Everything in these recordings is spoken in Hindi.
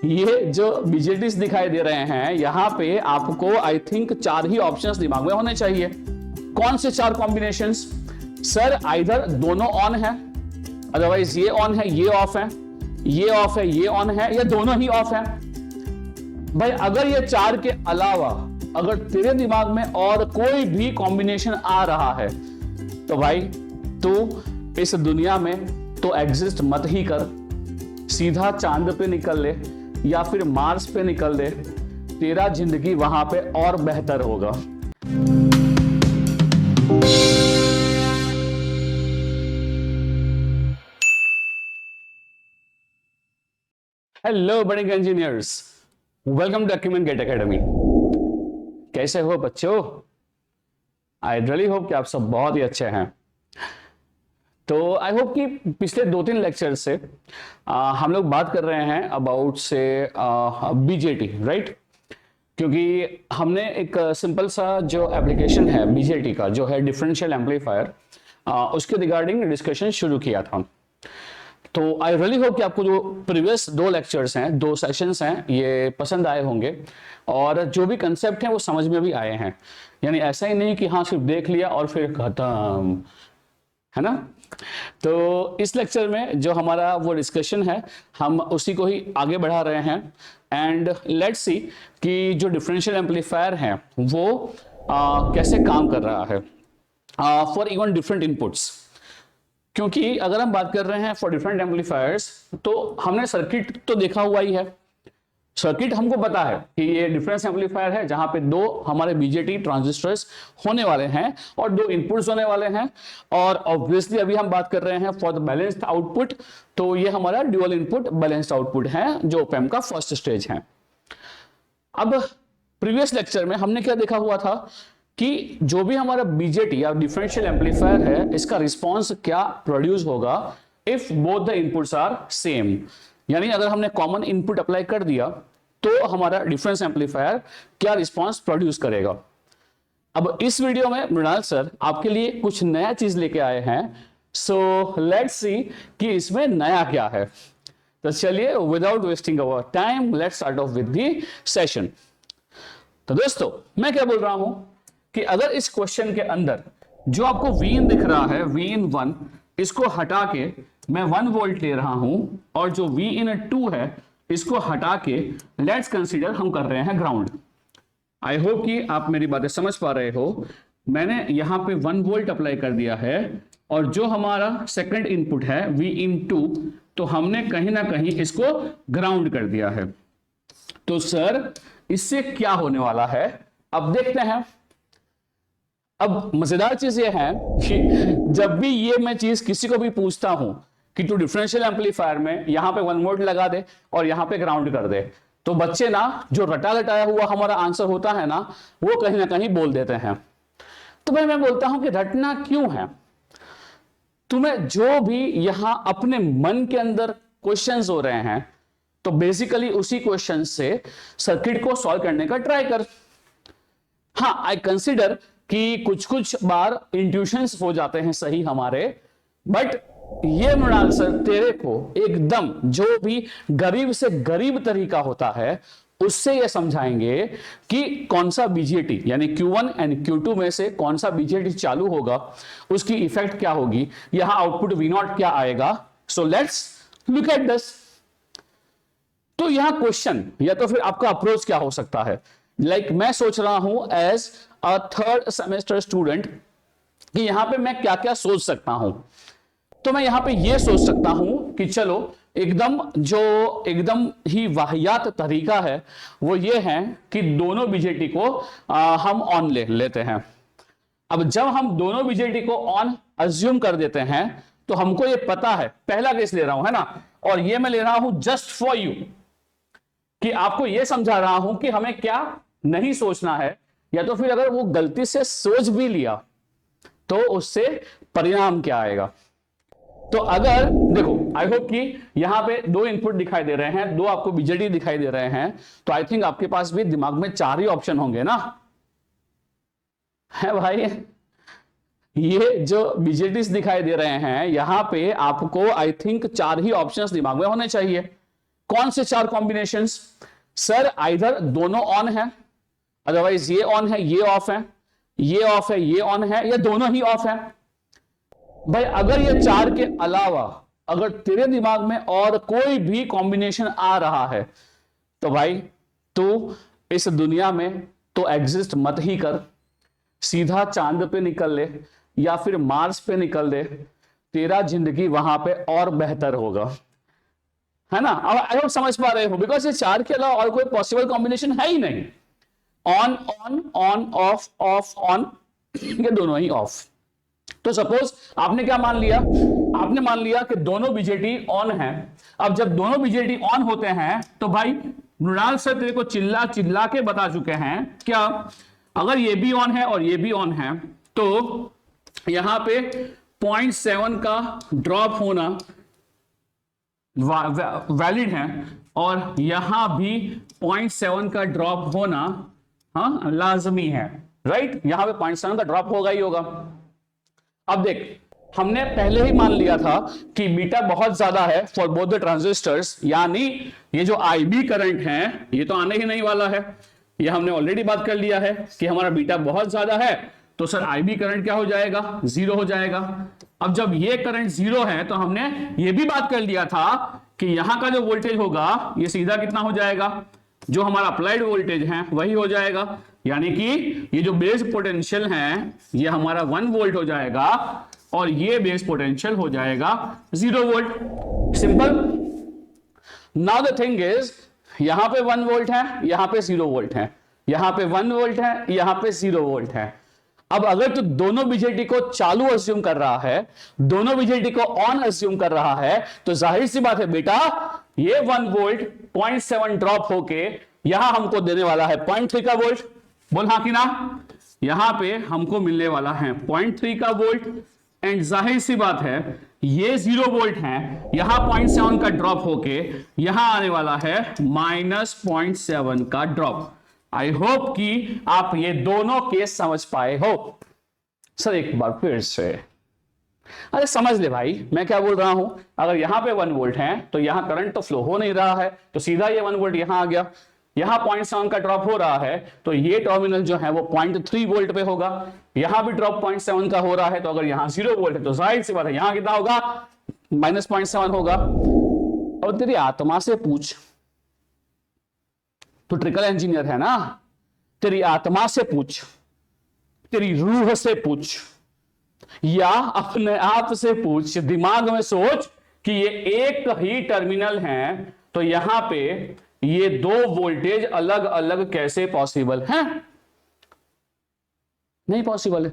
ये जो बीजेटीज दिखाई दे रहे हैं यहाँ पे आपको आई थिंक 4 ही ऑप्शंस दिमाग में होने चाहिए। कौन से 4 कॉम्बिनेशंस? सर आइदर दोनों ऑन है, अदरवाइज ये ऑन है ये ऑफ है, ये ऑफ है ये ऑन है, या दोनों ही ऑफ है। भाई अगर ये 4 के अलावा अगर तेरे दिमाग में और कोई भी कॉम्बिनेशन आ रहा है तो भाई तू इस दुनिया में तो एग्जिस्ट मत ही कर, सीधा चांद पे निकल ले या फिर मार्स पे निकल ले, तेरा जिंदगी वहां पे और बेहतर होगा। हेलो बड़े engineers, welcome to Acument GATE academy. कैसे हो बच्चों? आई रियली होप कि आप सब बहुत ही अच्छे हैं। तो आई होप कि पिछले 2-3 लेक्चर से हम लोग बात कर रहे हैं अबाउट से बीजेटी, राइट? क्योंकि हमने एक सिंपल सा जो एप्लीकेशन है बीजेटी का, जो है डिफरेंशियल एम्पलीफायर, उसके रिगार्डिंग डिस्कशन शुरू किया था। तो आई रियली होप कि आपको जो प्रीवियस 2 लेक्चर्स हैं, 2 सेशंस हैं, ये पसंद आए होंगे और जो भी कंसेप्ट हैं वो समझ में भी आए हैं। यानी ऐसा ही नहीं कि हाँ सिर्फ देख लिया और फिर खत्म, है ना? तो इस लेक्चर में जो हमारा वो डिस्कशन है हम उसी को ही आगे बढ़ा रहे हैं। एंड लेट्स सी कि जो डिफरेंशियल एम्पलीफायर है वो कैसे काम कर रहा है फॉर इवन डिफरेंट इनपुट्स। क्योंकि अगर हम बात कर रहे हैं फॉर डिफरेंट एम्पलीफायर्स तो हमने सर्किट तो देखा हुआ ही है। सर्किट हमको पता है कि ये डिफरेंस एम्पलीफायर है जहां पे 2 हमारे बीजेटी ट्रांजिस्टर्स होने वाले हैं और 2 इनपुट्स होने वाले हैं। और ऑब्वियसली अभी हम बात कर रहे हैं फॉर द बैलेंस्ड आउटपुट, तो ये हमारा ड्यूअल इनपुट बैलेंस्ड आउटपुट है जो ऑप एम्प का फर्स्ट स्टेज है। अब प्रीवियस लेक्चर में हमने क्या देखा हुआ था कि जो भी हमारा बीजेटी या डिफरेंशियल एम्पलीफायर है इसका रिस्पॉन्स क्या प्रोड्यूस होगा if both the inputs are same. यानी अगर हमने कॉमन इनपुट अप्लाई कर दिया तो हमारा डिफरेंस एम्पलीफायर क्या रिस्पॉन्स प्रोड्यूस करेगा। अब इस वीडियो में मृणाल सर आपके लिए कुछ नया चीज लेके आए हैं। सो लेट्स सी कि इसमें नया क्या है। तो चलिए without wasting our time let's start of with the session. तो दोस्तों मैं क्या बोल रहा हूं कि अगर इस क्वेश्चन के अंदर जो आपको Vin दिख रहा है Vin1, इसको हटा के मैं 1 वोल्ट ले रहा हूं और जो Vin2 है इसको हटा के लेट्स कंसीडर हम कर रहे हैं ग्राउंड। आई होप कि आप मेरी बातें समझ पा रहे हो। मैंने यहां पे 1 वोल्ट अप्लाई कर दिया है और जो हमारा सेकंड इनपुट है Vin2 तो हमने कहीं ना कहीं इसको ग्राउंड कर दिया है। तो सर इससे क्या होने वाला है अब देखते हैं। अब मजेदार चीज ये है कि जब भी ये मैं चीज किसी को भी पूछता हूं कि तू डिफरेंशियल एम्पलीफायर में यहां पे 1 वोल्ट लगा दे और यहां पे ग्राउंड कर दे, तो बच्चे ना जो रटा रटाया हुआ हमारा आंसर होता है ना वो कहीं ना कहीं बोल देते हैं। तो भाई मैं बोलता हूं कि रटना क्यों है? तुम्हें जो भी यहां अपने मन के अंदर क्वेश्चंस हो रहे हैं तो बेसिकली उसी क्वेश्चन से सर्किट को सॉल्व करने का ट्राई कर। हाँ आई कंसिडर कि कुछ कुछ बार इंट्यूशंस हो जाते हैं सही हमारे, बट ये मृणाल सर तेरे को एकदम जो भी गरीब से गरीब तरीका होता है उससे ये समझाएंगे कि कौन सा बीजेटी यानी Q1 एंड Q2 में से कौन सा बीजेटी चालू होगा, उसकी इफेक्ट क्या होगी, यहां आउटपुट V0 क्या आएगा। So let's look at this. तो यहां क्वेश्चन या तो फिर आपका अप्रोच क्या हो सकता है। लाइक मैं सोच रहा हूं as a 3rd semester student कि यहां पे मैं क्या क्या सोच सकता हूं। तो मैं यहां पे ये सोच सकता हूं कि चलो एकदम ही वाहियात तरीका है वो ये है कि दोनों बीजेटी को हम ऑन लेते हैं। अब जब हम दोनों बीजेटी को ऑन अज्यूम कर देते हैं तो हमको ये पता है पहला केस ले रहा हूं, है ना, और ये मैं ले रहा हूं जस्ट फॉर यू कि आपको ये समझा रहा हूं कि हमें क्या नहीं सोचना है, या तो फिर अगर वो गलती से सोच भी लिया तो उससे परिणाम क्या आएगा। तो अगर देखो आई होप कि यहां पे 2 इनपुट दिखाई दे रहे हैं, 2 आपको बीजेटी दिखाई दे रहे हैं, तो आई थिंक आपके पास भी दिमाग में 4 ही ऑप्शन होंगे ना, है भाई? ये जो बीजेटी दिखाई दे रहे हैं यहां पे आपको आई थिंक 4 ही ऑप्शंस दिमाग में होने चाहिए। कौन से 4 कॉम्बिनेशंस? सर आइदर दोनों ऑन है, अदरवाइज ये ऑन है ये ऑफ है, ये ऑफ है ये ऑन है, या दोनों ही ऑफ है। भाई अगर ये 4 के अलावा अगर तेरे दिमाग में और कोई भी कॉम्बिनेशन आ रहा है तो भाई तू इस दुनिया में तो एग्जिस्ट मत ही कर, सीधा चांद पे निकल ले या फिर मार्स पे निकल ले, तेरा जिंदगी वहां पे और बेहतर होगा, है ना? अब आई होप समझ पा रहे हो, बिकॉज ये 4 के अलावा और कोई पॉसिबल कॉम्बिनेशन है ही नहीं। On on on off off on, ये दोनों ही ऑफ। तो सपोज आपने क्या मान लिया, आपने मान लिया कि दोनों बीजेटी ऑन है। अब जब दोनों बीजेटी ऑन होते हैं तो भाई मृणाल सर तेरे को चिल्ला चिल्ला के बता चुके हैं क्या, अगर ये भी ऑन है और ये भी ऑन है तो यहां पे 0.7 का ड्रॉप होना वैलिड है और यहां भी 0.7 का ड्रॉप होना हाँ लाजमी है, राइट? यहां पे 0.7 का ड्रॉप होगा ही होगा। अब देख, हमने पहले ही मान लिया था कि बीटा बहुत ज्यादा है फॉर बोथ द ट्रांजिस्टर्स, यानी ये जो IB करंट है ये तो आने ही नहीं वाला है। ये हमने ऑलरेडी बात कर लिया है कि हमारा बीटा बहुत ज्यादा है, तो सर IB करंट क्या हो जाएगा? 0 हो जाएगा। अब जब ये करंट 0 है तो हमने ये भी बात कर लिया था कि यहां का जो वोल्टेज होगा ये सीधा कितना हो जाएगा? जो हमारा अप्लाइड वोल्टेज है वही हो जाएगा, यानी कि ये जो बेस पोटेंशियल है ये हमारा 1 वोल्ट हो जाएगा और ये बेस पोटेंशियल हो जाएगा 0 volt. Simple. Now the thing is, यहां पे 1 वोल्ट है, यहां पे 0 वोल्ट है, यहां पे 1 वोल्ट है, यहां पे 0 वोल्ट है। अब अगर तू दोनों बीजेटी को चालू अज्यूम कर रहा है, दोनों बीजेटी को ऑन अज्यूम कर रहा है, तो जाहिर सी बात है बेटा ये 1 वोल्ट 0.7 ड्रॉप होके यहां हमको देने वाला है 0.3 का वोल्ट। बोल हाँ कि ना? यहां पे हमको मिलने वाला है 0.3 का वोल्ट एंड जाहिर सी बात है ये 0 वोल्ट है, यहां 0.7 का ड्रॉप होके यहां आने वाला है -0.7 का ड्रॉप। आई होप कि आप ये दोनों केस समझ पाए हो। सर एक बार फिर से, अरे समझ ले भाई मैं क्या बोल रहा हूं। अगर यहां पे 1 वोल्ट है तो यहां करंट तो फ्लो हो नहीं रहा है, तो सीधा ये 1 वोल्ट यहां आ गया। यहां 0.7 का ड्रॉप हो रहा है तो ये टर्मिनल जो है वो 0.3 वोल्ट पे होगा। यहां भी ड्रॉप 0.7 का हो रहा है, तो अगर यहां 0 वोल्ट है तो जाहिर सी बात है यहां कितना होगा? -0.7 होगा। और तेरी आत्मा से पूछ, तो ट्रिकल इंजीनियर है ना, तेरी आत्मा से पूछ, तेरी रूह से पूछ या अपने आप से पूछ, दिमाग में सोच कि ये एक ही टर्मिनल है तो यहां पे ये 2 वोल्टेज अलग अलग कैसे पॉसिबल हैं? नहीं पॉसिबल है।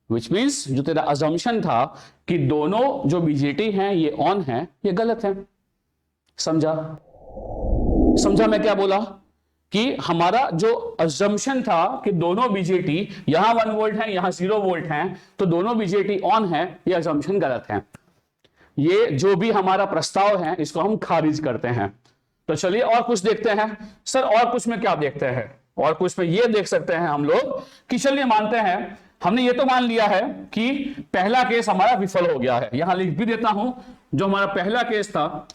विच मींस जो तेरा अजम्पशन था कि दोनों जो बीजेटी हैं ये ऑन है, ये गलत है। समझा? समझा मैं क्या बोला? कि हमारा जो अजम्पशन था कि दोनों बीजेटी यहां 1 वोल्ट है यहां 0 वोल्ट है तो दोनों बीजेटी ऑन है, ये अजम्पशन गलत है। ये जो भी हमारा प्रस्ताव है इसको हम खारिज करते हैं। तो चलिए और कुछ देखते हैं। सर और कुछ में क्या देखते हैं? और कुछ में ये देख सकते हैं हम लोग कि चलिए मानते हैं, हमने ये तो मान लिया है कि पहला केस हमारा विफल हो गया है। यहां लिख भी देता हूं जो हमारा पहला केस था।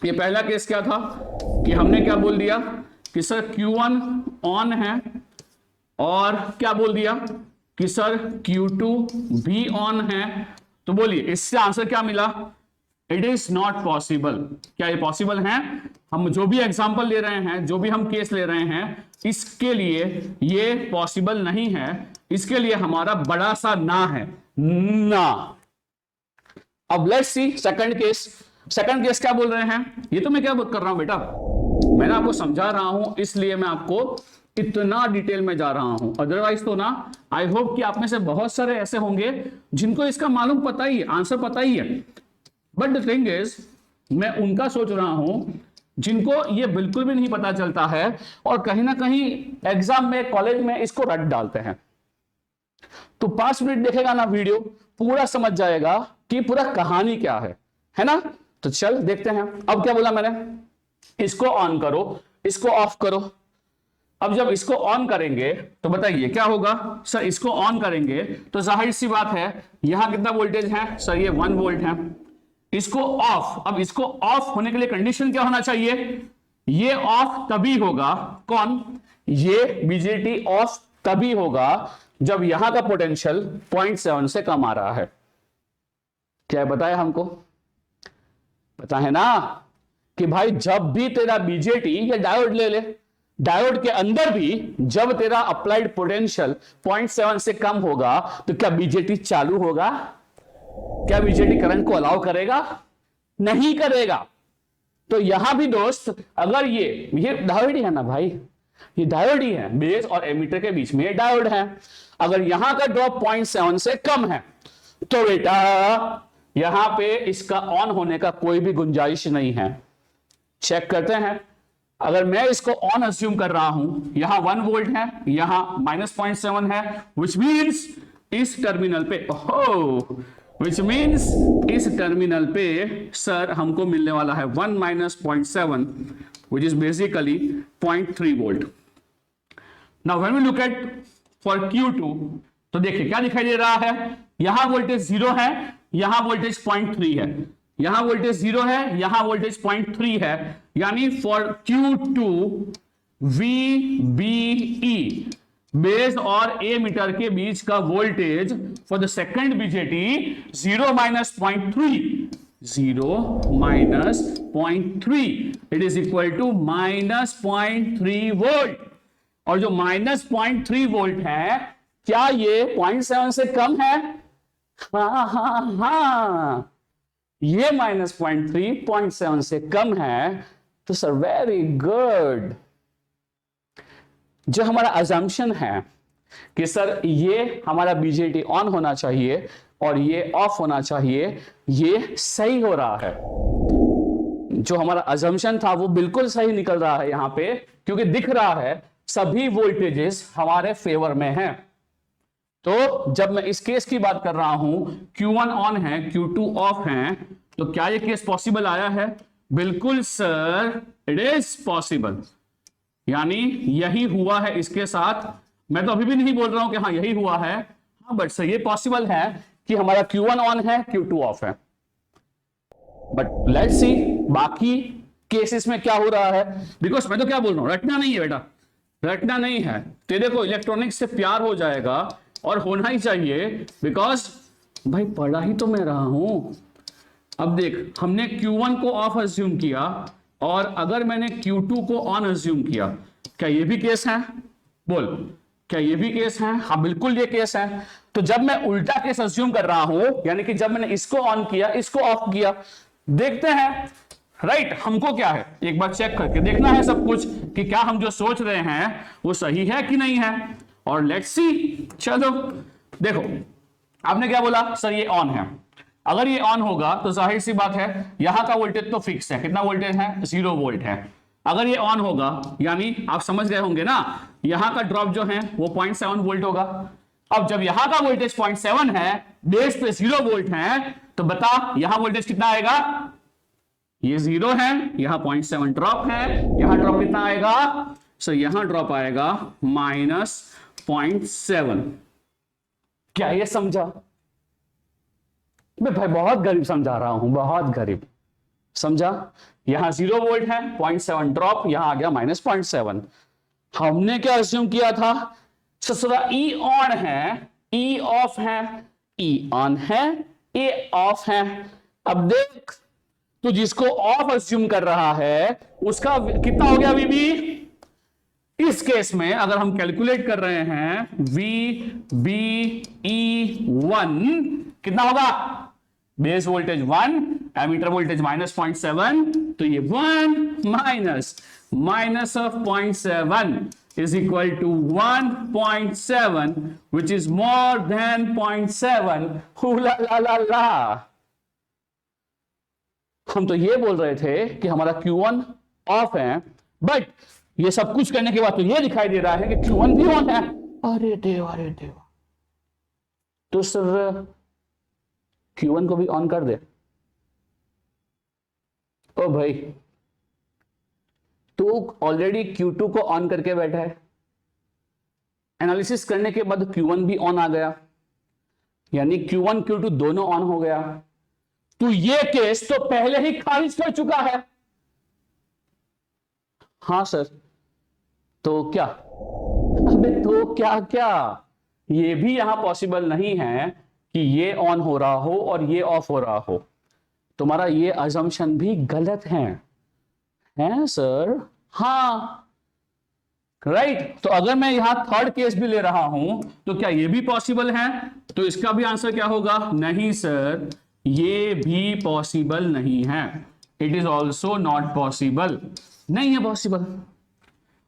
ये पहला केस क्या था कि हमने क्या बोल दिया कि सर Q1 ऑन है और क्या बोल दिया कि सर Q2 भी ऑन है। तो बोलिए इससे आंसर क्या मिला? It is not possible. क्या ये पॉसिबल है? हम जो भी एग्जांपल ले रहे हैं, जो भी हम केस ले रहे हैं, इसके लिए ये पॉसिबल नहीं है। इसके लिए हमारा बड़ा सा ना है, ना। अब let's see second case. Second case क्या बोल रहे हैं? ये तो मैं क्या कर रहा हूं बेटा, मैंने आपको समझा रहा हूं, इसलिए मैं आपको इतना डिटेल में जा रहा हूं। अदरवाइज तो ना, आई होप कि आप में से बहुत सारे ऐसे होंगे जिनको इसका मालूम पता ही है, आंसर पता ही है, बट द थिंग इज मैं उनका सोच रहा हूं जिनको ये बिल्कुल भी नहीं पता चलता है और कहीं ना कहीं एग्जाम में, कॉलेज में इसको रट डालते हैं। तो 5 मिनट देखेगा ना वीडियो, पूरा समझ जाएगा कि पूरा कहानी क्या है ना? तो चल देखते हैं। अब क्या बोला मैंने? इसको ऑन करो, इसको ऑफ करो। अब जब इसको ऑन करेंगे तो बताइए क्या होगा? सर इसको ऑन करेंगे तो जाहिर सी बात है यहां कितना वोल्टेज है? सर ये 1 वोल्ट है। इसको ऑफ। अब इसको ऑफ होने के लिए कंडीशन क्या होना चाहिए? ये ऑफ तभी होगा, कौन? ये बीजेटी ऑफ तभी होगा जब यहां का पोटेंशियल 0.7 से कम आ रहा है। क्या बताया हमको? पता है ना कि भाई जब भी तेरा बीजेटी, या डायोड ले ले, डायोड के अंदर भी जब तेरा अप्लाइड पोटेंशियल 0.7 से कम होगा तो क्या बीजेटी चालू होगा? क्या बीजेटी करंट को अलाउ करेगा? नहीं करेगा। तो यहां भी दोस्त, अगर ये डायोड ही है ना भाई, ये डायोड ही है, बेस और एमीटर के बीच में ये डायोड है। अगर यहां का ड्रॉप 0.7 से कम है तो बेटा यहां पे इसका ऑन होने का कोई भी गुंजाइश नहीं है। चेक करते हैं। अगर मैं इसको ऑन अस्यूम कर रहा हूं, यहां 1 वोल्ट है, यहां -0.7 है, विच मीन्स इस टर्मिनल पे विच मीन्स इस टर्मिनल पे सर हमको मिलने वाला है 1 - 0.7 which is basically 0.3 volt. Now when we look at for Q2 तो देखिए क्या दिखाई दे रहा है, यहां वोल्टेज 0 है, यहां वोल्टेज 0.3 है, यहां वोल्टेज 0 है, यहां वोल्टेज 0.3 है, यानी फॉर Q2 VBE बेस और ए मीटर के बीच का voltage for the second BJT 0 - 0.3, 0 - 0.3 it is equal to -0.3 volt. और जो -0.3 वोल्ट है, क्या ये 0.7 से कम है? हाँ, ये -0.3 0.7 से कम है। तो सर वेरी गुड। जो हमारा अजम्पशन है कि सर ये हमारा बीजेटी ऑन होना चाहिए और ये ऑफ होना चाहिए, ये सही हो रहा है। जो हमारा अजम्पशन था वो बिल्कुल सही निकल रहा है यहां पे, क्योंकि दिख रहा है सभी वोल्टेजेस हमारे फेवर में हैं। तो जब मैं इस केस की बात कर रहा हूं, Q1 ऑन है, Q2 ऑफ है, तो क्या ये केस पॉसिबल आया है? बिल्कुल सर, इट इज पॉसिबल। यानी यही हुआ है इसके साथ। मैं तो अभी भी नहीं बोल रहा हूं कि हाँ यही हुआ है, हाँ, बट सर ये पॉसिबल है कि हमारा Q1 ऑन है, Q2 ऑफ है। बट लेट्स सी बाकी केसेस में क्या हो रहा है। बिकॉज मैं तो क्या बोल रहा हूं, रटना नहीं है बेटा, रटना नहीं है। तेरे को इलेक्ट्रॉनिक्स से प्यार हो जाएगा और होना ही चाहिए, बिकॉज भाई पढ़ा ही तो मैं रहा हूं। अब देख, हमने Q1 को ऑफ अज्यूम किया और अगर मैंने Q2 को ऑन अज्यूम किया, क्या ये भी केस है? बोल, क्या ये भी केस है? हाँ बिल्कुल ये केस है। तो जब मैं उल्टा केस अज्यूम कर रहा हूं, यानी कि जब मैंने इसको ऑन किया, इसको ऑफ किया, देखते हैं राइट हमको क्या है, एक बार चेक करके देखना है सब कुछ कि क्या हम जो सोच रहे हैं वो सही है कि नहीं है। और लेट्स सी। चलो देखो, आपने क्या बोला? सर ये ऑन है। अगर ये ऑन होगा तो जाहिर सी बात है यहां का वोल्टेज तो फिक्स है। कितना वोल्टेज है? 0 वोल्ट है। अगर ये ऑन होगा यानी आप समझ गए होंगे ना, यहां का ड्रॉप जो है वो 0.7 वोल्ट होगा। अब जब यहां का वोल्टेज 0.7 है, बेस पे 0 वोल्ट है, तो बता यहां वोल्टेज कितना आएगा? ये 0 है, यहां 0.7 ड्रॉप है, यहां ड्रॉप कितना आएगा? सो यहां ड्रॉप आएगा -0.7। क्या ये समझा? मैं भाई बहुत गरीब समझा रहा हूं, बहुत गरीब समझा। यहां 0 वोल्ट है, 0.7 ड्रॉप, यहां आ गया -0.7। हमने क्या अज्यूम किया था? ससुरा ई ऑन है, ई ऑफ है, ई ऑन है, ए ऑफ है। अब देख, तो जिसको ऑफ अज्यूम कर रहा है उसका कितना हो गया VB? इस केस में अगर हम कैलकुलेट कर रहे हैं VBE1 कितना होगा? बेस वोल्टेज 1, एमीटर वोल्टेज -0.7, तो ये 1 minus of 0.7 is equal to 1.7 which is more than 0.7. La la la la. हम तो ये बोल रहे थे कि हमारा Q1 ऑफ है, बट ये सब कुछ करने के बाद तो ये दिखाई दे रहा है कि Q1 भी ऑन है। अरे देवा, अरे देवा, तो सर Q1 को भी ऑन कर दे। ओ भाई, तू ऑलरेडी Q2 को ऑन करके बैठा है, एनालिसिस करने के बाद Q1 भी ऑन आ गया, यानी Q1 Q2 दोनों ऑन हो गया। तू ये केस तो पहले ही खारिज कर चुका है। हाँ सर, तो क्या? अबे तो क्या क्या, ये भी यहां पॉसिबल नहीं है कि ये ऑन हो रहा हो और ये ऑफ हो रहा हो। तुम्हारा ये अजम्पशन भी गलत है सर। हाँ राइट। तो अगर मैं यहां थर्ड केस भी ले रहा हूं तो क्या ये भी पॉसिबल है? तो इसका भी आंसर क्या होगा? नहीं सर, ये भी पॉसिबल नहीं है। It is also not possible, नहीं है पॉसिबल।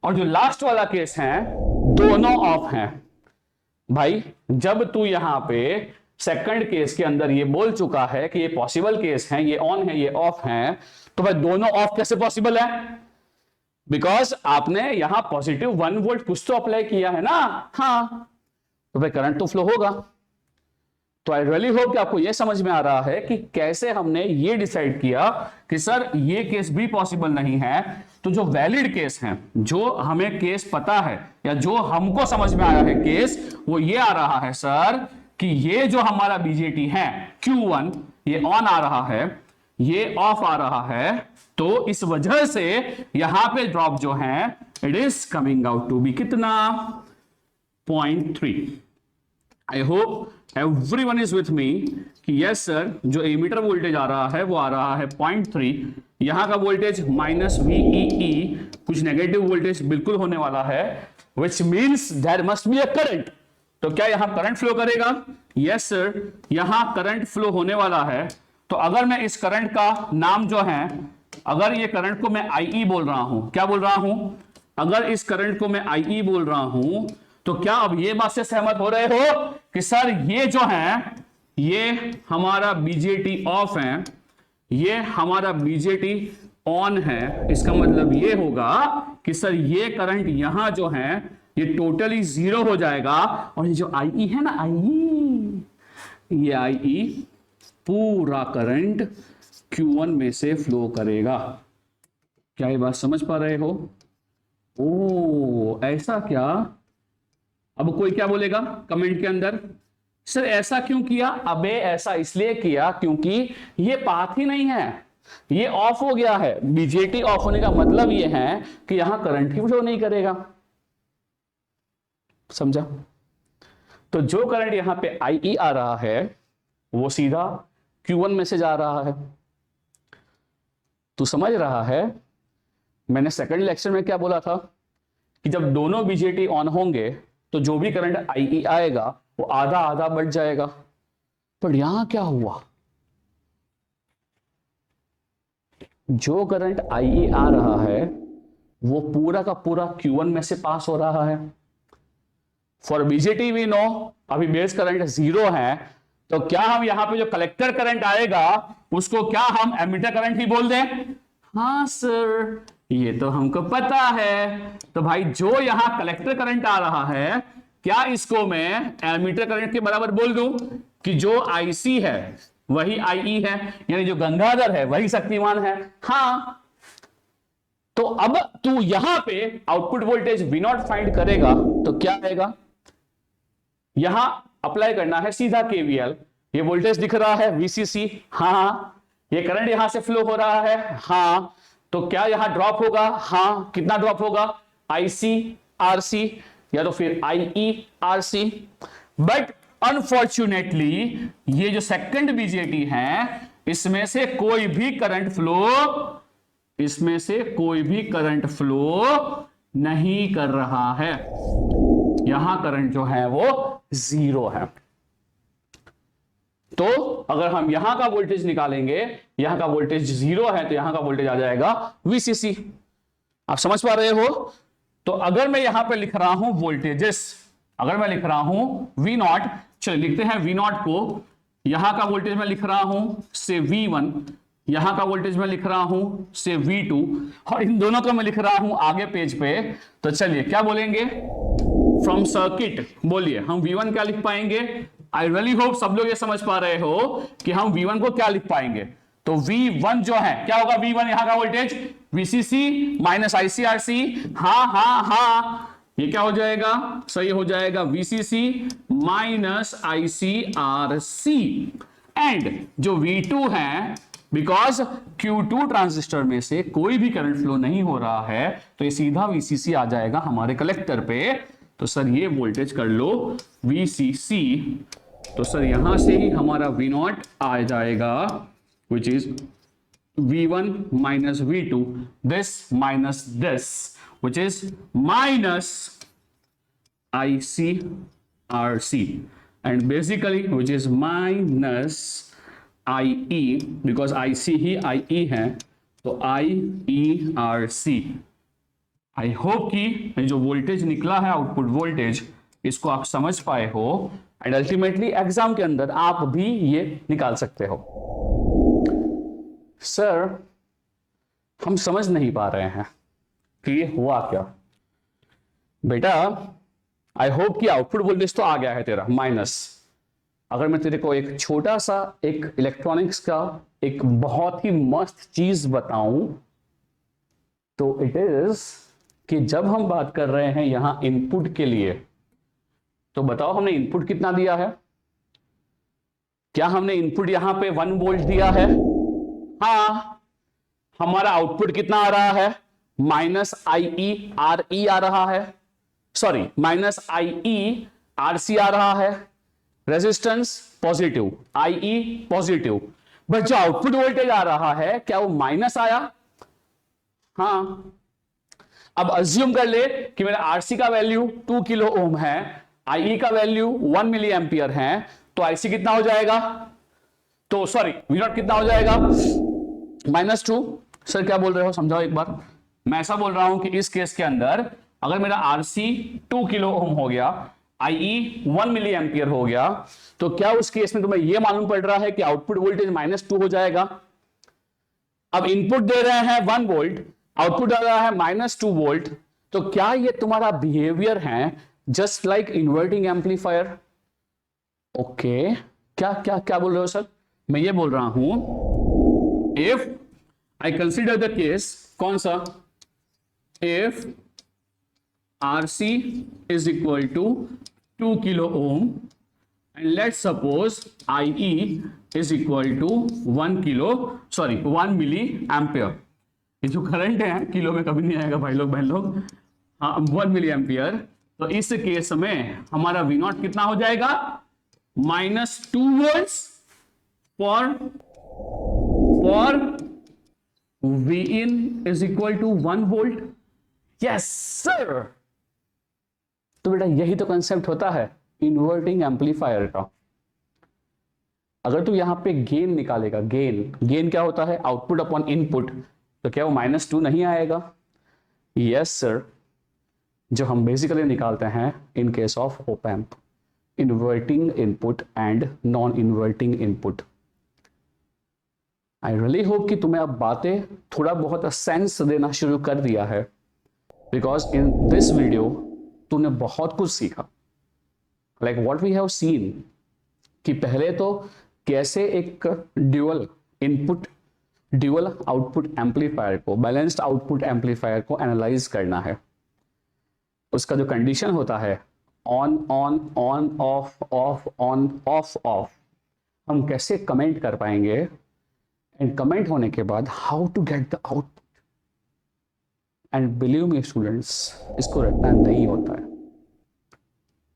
और जो लास्ट वाला केस है, दोनों ऑफ हैं। भाई जब तू यहां पे सेकंड केस के अंदर ये बोल चुका है कि ये पॉसिबल केस है, ये ऑन है ये ऑफ है, तो भाई दोनों ऑफ कैसे पॉसिबल है? बिकॉज आपने यहां पॉजिटिव 1 वोल्ट कुछ तो अप्लाई किया है ना। हाँ, तो भाई करंट तो फ्लो होगा। तो आई रियली होप कि आपको यह समझ में आ रहा है कि कैसे हमने ये डिसाइड किया कि सर ये केस भी पॉसिबल नहीं है। तो जो वैलिड केस है, जो हमें केस पता है या जो हमको समझ में आया है केस, वो ये आ रहा है सर कि ये जो हमारा बीजेटी है Q1, ये ऑन आ रहा है, ये ऑफ आ रहा है, तो इस वजह से यहां पे ड्रॉप जो है it is coming out to be कितना? 0.3। I hope everyone is with me कि यस सर, जो एमीटर वोल्टेज आ रहा है वो आ रहा है 0.3। यहां का वोल्टेज -VEE, कुछ नेगेटिव वोल्टेज बिल्कुल होने वाला है, which means there must be a current. तो क्या यहां करंट फ्लो करेगा? यस सर, यहां करंट फ्लो होने वाला है। तो अगर मैं इस करंट का नाम जो है, अगर ये करंट को मैं IE बोल रहा हूं, क्या बोल रहा हूं? अगर इस करंट को मैं IE बोल रहा हूं, तो क्या अब ये बात से सहमत हो रहे हो कि सर ये जो है, ये हमारा बीजेटी ऑफ है, ये हमारा बीजेटी ऑन है। इसका मतलब ये होगा कि सर ये करंट यहां जो है ये टोटली जीरो हो जाएगा, और ये जो IE है ना, ये IE पूरा करंट Q1 में से फ्लो करेगा। क्या ये बात समझ पा रहे हो? ओ ऐसा क्या? अब कोई क्या बोलेगा कमेंट के अंदर, सर ऐसा क्यों किया? अबे ऐसा इसलिए किया क्योंकि ये पाथ ही नहीं है, ये ऑफ हो गया है। बीजेटी ऑफ होने का मतलब ये है कि यहां करंट ही फ्लो नहीं करेगा। समझा? तो जो करंट यहां पे IE आ रहा है वो सीधा Q1 में से जा रहा है। तू समझ रहा है? मैंने सेकंड लेक्चर में क्या बोला था कि जब दोनों बीजेटी ऑन होंगे तो जो भी करंट IE आएगा वो आधा आधा बढ़ जाएगा। पर यहां क्या हुआ? जो करंट IE आ रहा है वो पूरा का पूरा Q1 में से पास हो रहा है। फॉर बीजेटी वी नो, अभी बेस करंट 0 है, तो क्या हम यहां पे जो कलेक्टर करंट आएगा उसको क्या हम एमीटर करंट ही बोल दें? हाँ सर, ये तो हमको पता है। तो भाई जो यहां कलेक्टर करंट आ रहा है, क्या इसको मैं एमीटर करंट के बराबर बोल दूं कि जो IC है वही IE है, यानी जो गंगाधर है वही शक्तिमान है? हाँ। तो अब तू यहां पे आउटपुट वोल्टेज V0 फाइंड करेगा तो क्या आएगा? यहां अप्लाई करना है सीधा KVL। ये वोल्टेज दिख रहा है VCC, हाँ। ये करंट यहां से फ्लो हो रहा है, हाँ। तो क्या यहां ड्रॉप होगा? हाँ। कितना ड्रॉप होगा? IC RC या तो फिर IE RC। बट अनफॉर्चुनेटली ये जो सेकंड बीजेटी है, इसमें से कोई भी करंट फ्लो नहीं कर रहा है। यहां करंट जो है वो 0 है। तो अगर हम यहां का वोल्टेज निकालेंगे, यहां का वोल्टेज 0 है, तो यहां का वोल्टेज आ जाएगा VCC। आप समझ पा रहे हो? तो अगर मैं यहां पे लिख रहा हूं वोल्टेजेस, अगर मैं लिख रहा हूं V0, चलिए लिखते हैं V0 को। यहां का वोल्टेज मैं लिख रहा हूं से V1, यहां का वोल्टेज मैं लिख रहा हूं से V2, और इन दोनों का मैं लिख रहा हूं आगे पेज पे। तो चलिए क्या बोलेंगे? फ्रॉम सर्किट बोलिए हम V1 क्या लिख पाएंगे? आई रियली होप सब लोग ये समझ पा रहे हो कि हम V1 को क्या लिख पाएंगे। तो V1 जो है क्या होगा? V1 यहां का वोल्टेज VCC माइनस ICRC। हाँ, ये क्या हो जाएगा? सही हो जाएगा VCC माइनस ICRC। एंड जो V2 है, बिकॉज Q2 ट्रांजिस्टर में से कोई भी करंट फ्लो नहीं हो रहा है, तो ये सीधा VCC आ जाएगा हमारे कलेक्टर पे। तो सर ये वोल्टेज कर लो VCC, तो सर यहां से ही हमारा V0 आ जाएगा, which is V1 minus V2, this minus this, which is minus ICRC, and basically which is minus IE, because IC he IE है, तो IERC। आई होप कि जो वोल्टेज निकला है आउटपुट वोल्टेज, इसको आप समझ पाए हो, एंड अल्टीमेटली एग्जाम के अंदर आप भी ये निकाल सकते हो। सर हम समझ नहीं पा रहे हैं कि ये हुआ क्या। बेटा आई होप कि आउटपुट वोल्टेज तो आ गया है तेरा माइनस। अगर मैं तेरे को एक छोटा सा एक इलेक्ट्रॉनिक्स का एक बहुत ही मस्त चीज बताऊं, तो इट इज कि जब हम बात कर रहे हैं यहां इनपुट के लिए, तो बताओ हमने इनपुट कितना दिया है? क्या हमने इनपुट यहां पे 1 वोल्ट दिया है? हाँ। हमारा आउटपुट कितना आ रहा है? माइनस IERE आ रहा है, सॉरी माइनस IERC आ रहा है। Resistance positive, IE positive, but जो आउटपुट वोल्टेज आ रहा है क्या वो माइनस आया? हाँ। अब अज्यूम कर ले कि मेरा RC का वैल्यू 2 किलो ओम है, IE का वैल्यू 1 मिली एम्पियर है, तो IC कितना हो जाएगा? तो सॉरी V0 कितना हो जाएगा? -2। सर क्या बोल रहे हो, समझाओ एक बार। मैं ऐसा बोल रहा हूं कि इस केस के अंदर अगर मेरा RC 2 किलो ओम हो गया, IE 1 मिली एम्पियर हो गया, तो क्या उस केस में तुम्हें यह मालूम पड़ रहा है कि आउटपुट वोल्टेज -2 हो जाएगा? अब इनपुट दे रहे हैं 1 वोल्ट, आउटपुट आ रहा है -2 वोल्ट, तो क्या ये तुम्हारा बिहेवियर है just like inverting amplifier? Okay, क्या क्या क्या बोल रहे हो सर? मैं ये बोल रहा हूं, if I consider the case, कौन सा? If RC is equal to 2 kilo ohm and let's suppose IE is equal to 1 milli ampere. ये जो करंट है किलो में कभी नहीं आएगा भाई लोग बहन लोग, हाँ 1 मिली एम्पियर। तो इस केस में हमारा V0 कितना हो जाएगा? -2 volt for Vin is equal to 1 volt. Yes sir. तो बेटा यही तो कंसेप्ट होता है इन्वर्टिंग एम्पलीफायर का। अगर तू यहां पे गेन निकालेगा, गेन क्या होता है? आउटपुट अपॉन इनपुट, तो क्या वो -2 नहीं आएगा? Yes sir. जो हम बेसिकली निकालते हैं in case of op amp, inverting input and non inverting input. I really hope कि तुम्हें अब बातें थोड़ा बहुत सेंस देना शुरू कर दिया है, बिकॉज इन दिस वीडियो तूने बहुत कुछ सीखा। Like what we have seen कि पहले तो कैसे एक dual input dual output amplifier को, बैलेंस्ड आउटपुट एम्पलीफायर को एनालाइज करना है। उसका जो कंडीशन होता है on on on off off on off off, हम कैसे कमेंट कर पाएंगे, एंड कमेंट होने के बाद how to get the output. And believe me students, इसको रटना नहीं होता है।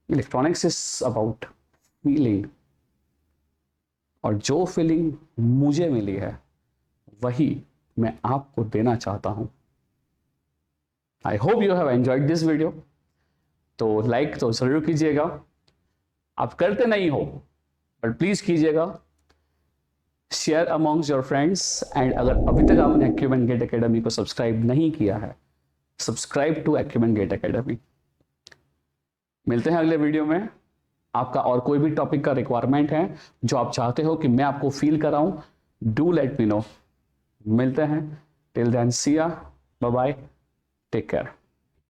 इलेक्ट्रॉनिक्स इज अबाउट फीलिंग, और जो फीलिंग मुझे मिली है वही मैं आपको देना चाहता हूं। I hope you have enjoyed this video. तो लाइक तो जरूर कीजिएगा, आप करते नहीं हो बट प्लीज कीजिएगा। Share amongst your friends, and अगर अभी तक आपने एक्यूमेंट गेट एकेडमी को सब्सक्राइब नहीं किया है, subscribe to Acumen Gate Academy. मिलते हैं अगले वीडियो में। आपका और कोई भी टॉपिक का रिक्वायरमेंट है जो आप चाहते हो कि मैं आपको फील कराऊं, डू लेट मी नो। मिलते हैं, टिल देन सी या, बाय बाय, टेक केयर।